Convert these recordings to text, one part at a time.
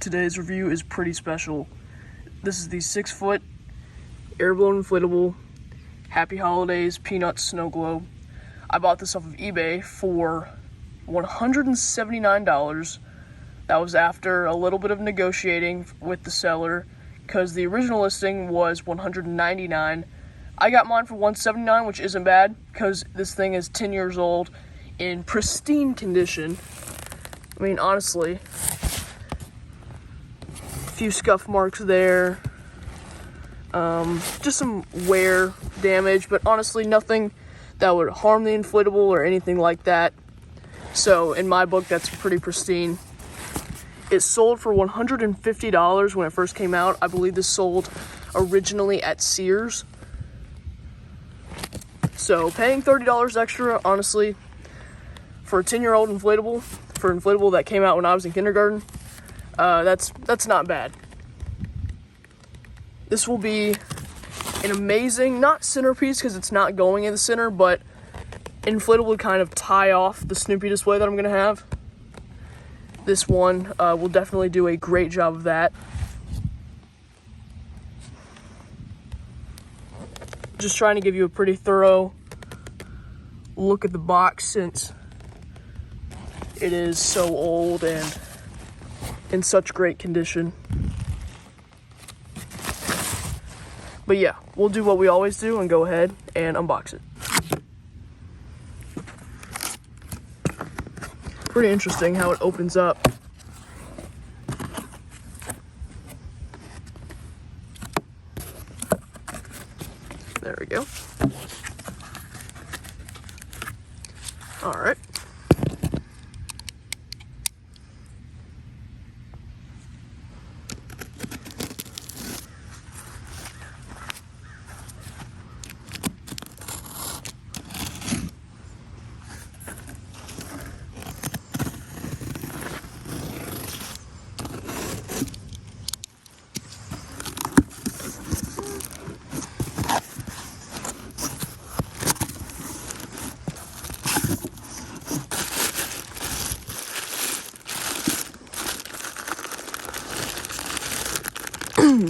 Today's review is pretty special. This is the 6-foot Airblown inflatable Happy Holidays Peanuts Snow Globe. I bought this off of eBay for $179. That was after a little bit of negotiating with the seller because the original listing was $199. I got mine for $179, which isn't bad because this thing is 10 years old in pristine condition. I mean, honestly, a few scuff marks there, just some wear damage, but honestly nothing that would harm the inflatable or anything like that. So in my book, that's pretty pristine. It sold for $150 when it first came out. I believe this sold originally at Sears. So paying $30 extra, honestly, for a 10-year-old inflatable, for an inflatable that came out when I was in kindergarten, that's not bad. This will be an amazing, not centerpiece because it's not going in the center, but inflatable to kind of tie off the Snoopy display that I'm going to have. This one will definitely do a great job of that. Just trying to give you a pretty thorough look at the box since it is so old and in such great condition. But yeah, we'll do what we always do and go ahead and unbox it. Pretty interesting how it opens up. There we go. All right.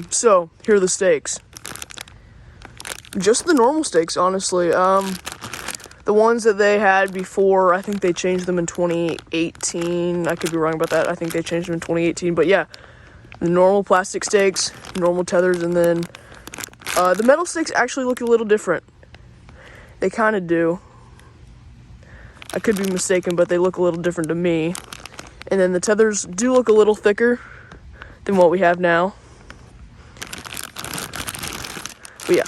So, here are the stakes. Just the normal stakes, honestly. The ones that they had before, I think they changed them in 2018. I could be wrong about that. I think they changed them in 2018. But yeah, the normal plastic stakes, normal tethers, and then the metal stakes actually look a little different. They kind of do. I could be mistaken, but they look a little different to me. And then the tethers do look a little thicker than what we have now. But yeah,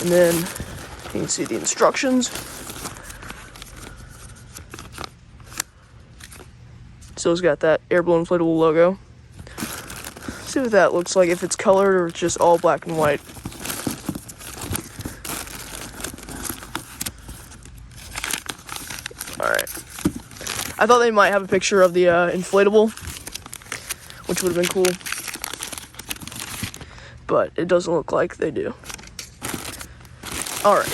and then you can see the instructions. So it's got that Airblown inflatable logo. See what that looks like, if it's colored or it's just all black and white. Alright. I thought they might have a picture of the inflatable, which would have been cool. But it doesn't look like they do. Alright.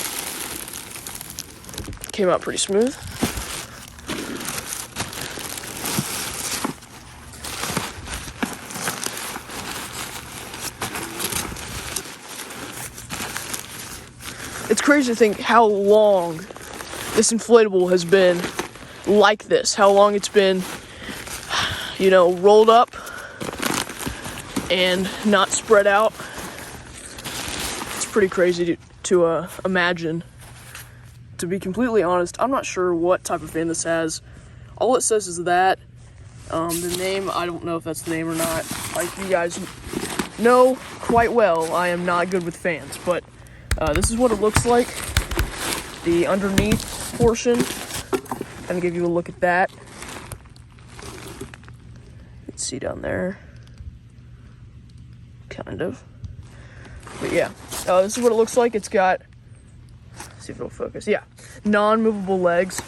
Came out pretty smooth. It's crazy to think how long this inflatable has been like this. How long it's been, you know, rolled up and not spread out. It's pretty crazy to imagine. To be completely honest, I'm not sure what type of fan this has. All it says is that. The name, I don't know if that's the name or not. Like you guys know quite well, I am not good with fans, but this is what it looks like. The underneath portion. I'm gonna give you a look at that. You can see down there. Kind of. But yeah, this is what it looks like. It's got, let's see if it'll focus. Yeah, non-movable legs,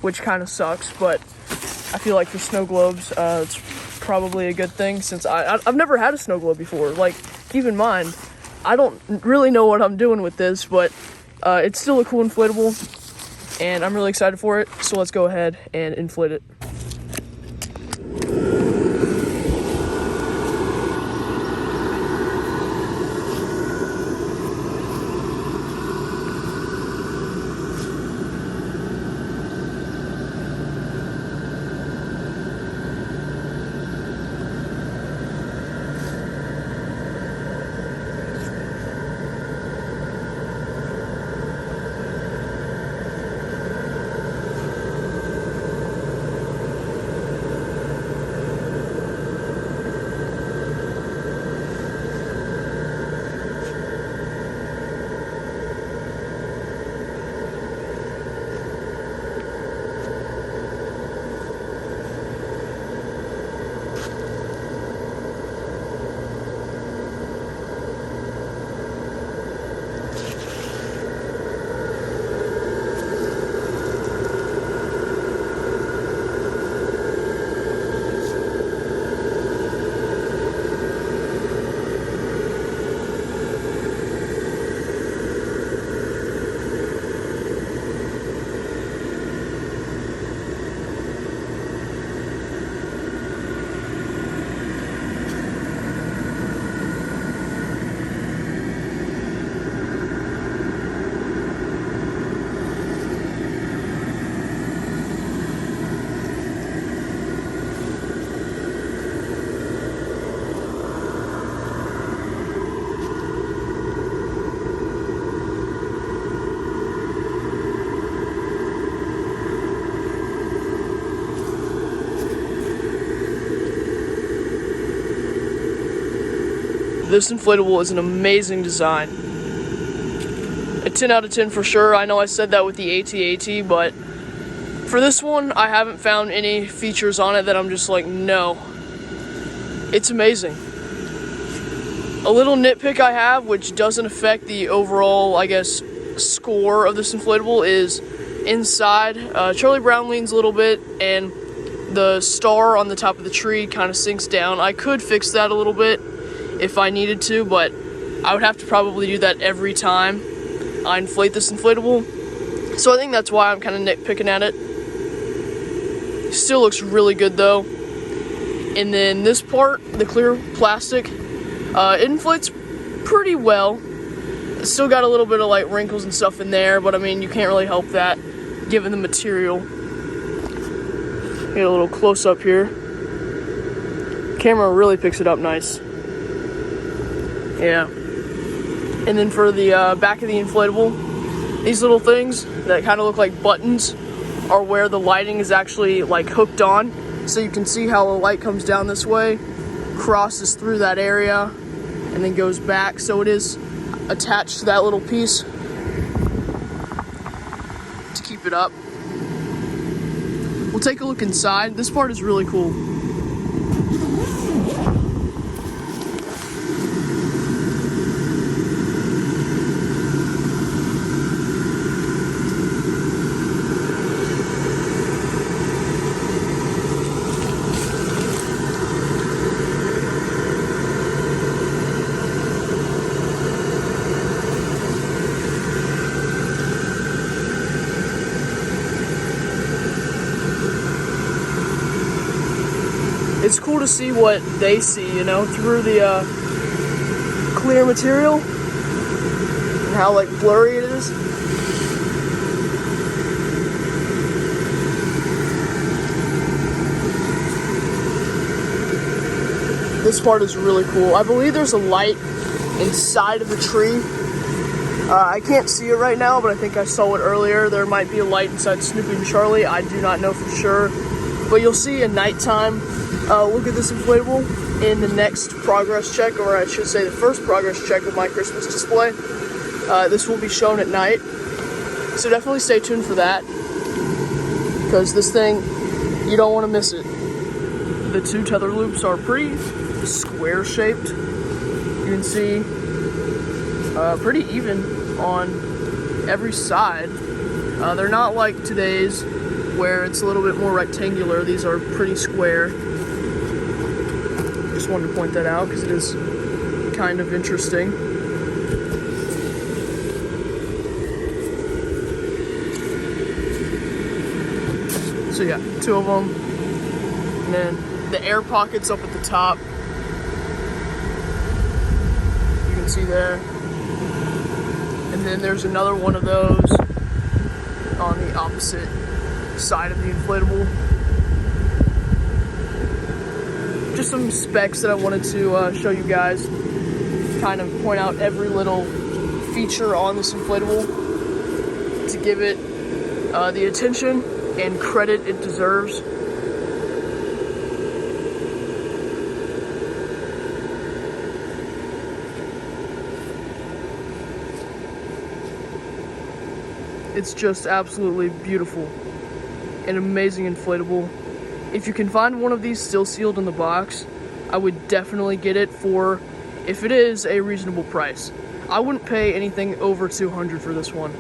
which kind of sucks, but I feel like for snow globes, it's probably a good thing since I've never had a snow globe before. Like, keep in mind, I don't really know what I'm doing with this, but it's still a cool inflatable, and I'm really excited for it. So let's go ahead and inflate it. This inflatable is an amazing design. A 10 out of 10 for sure. I know I said that with the AT-AT, but for this one, I haven't found any features on it that I'm just like, no. It's amazing. A little nitpick I have, which doesn't affect the overall, I guess, score of this inflatable, is inside. Charlie Brown leans a little bit, and the star on the top of the tree kind of sinks down. I could fix that a little bit if I needed to, but I would have to probably do that every time I inflate this inflatable. So I think that's why I'm kind of nitpicking at it. Still looks really good though. And then this part, the clear plastic, it inflates pretty well. It's still got a little bit of like wrinkles and stuff in there, but I mean, you can't really help that given the material. Get a little close up here. Camera really picks it up nice. Yeah. And then for the back of the inflatable, these little things that kind of look like buttons are where the lighting is actually like hooked on. So you can see how the light comes down this way, crosses through that area, and then goes back. So it is attached to that little piece to keep it up. We'll take a look inside. This part is really cool. It's cool to see what they see, you know, through the clear material and how like blurry it is. This part is really cool. I believe there's a light inside of the tree. I can't see it right now, but I think I saw it earlier. There might be a light inside Snoopy and Charlie. I do not know for sure. But you'll see a nighttime look at this inflatable in the next progress check, or I should say the first progress check of my Christmas display. This will be shown at night. So definitely stay tuned for that, because this thing, you don't want to miss it. The two tether loops are pretty square shaped. You can see pretty even on every side. They're not like today's where it's a little bit more rectangular. These are pretty square. Just wanted to point that out because it is kind of interesting. So yeah, two of them. And then the air pockets up at the top. You can see there. And then there's another one of those on the opposite side of the inflatable. Just some specs that I wanted to show you guys. Kind of point out every little feature on this inflatable to give it the attention and credit it deserves. It's just absolutely beautiful. An amazing inflatable. If you can find one of these still sealed in the box, I would definitely get it for, if it is, a reasonable price. I wouldn't pay anything over $200 for this one,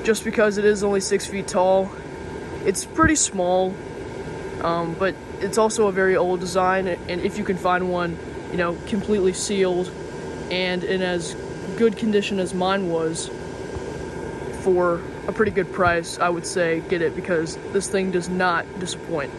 just because it is only 6 feet tall. It's pretty small, but it's also a very old design, and if you can find one, you know, completely sealed and in as good condition as mine was, for a pretty good price, I would say get it, because this thing does not disappoint.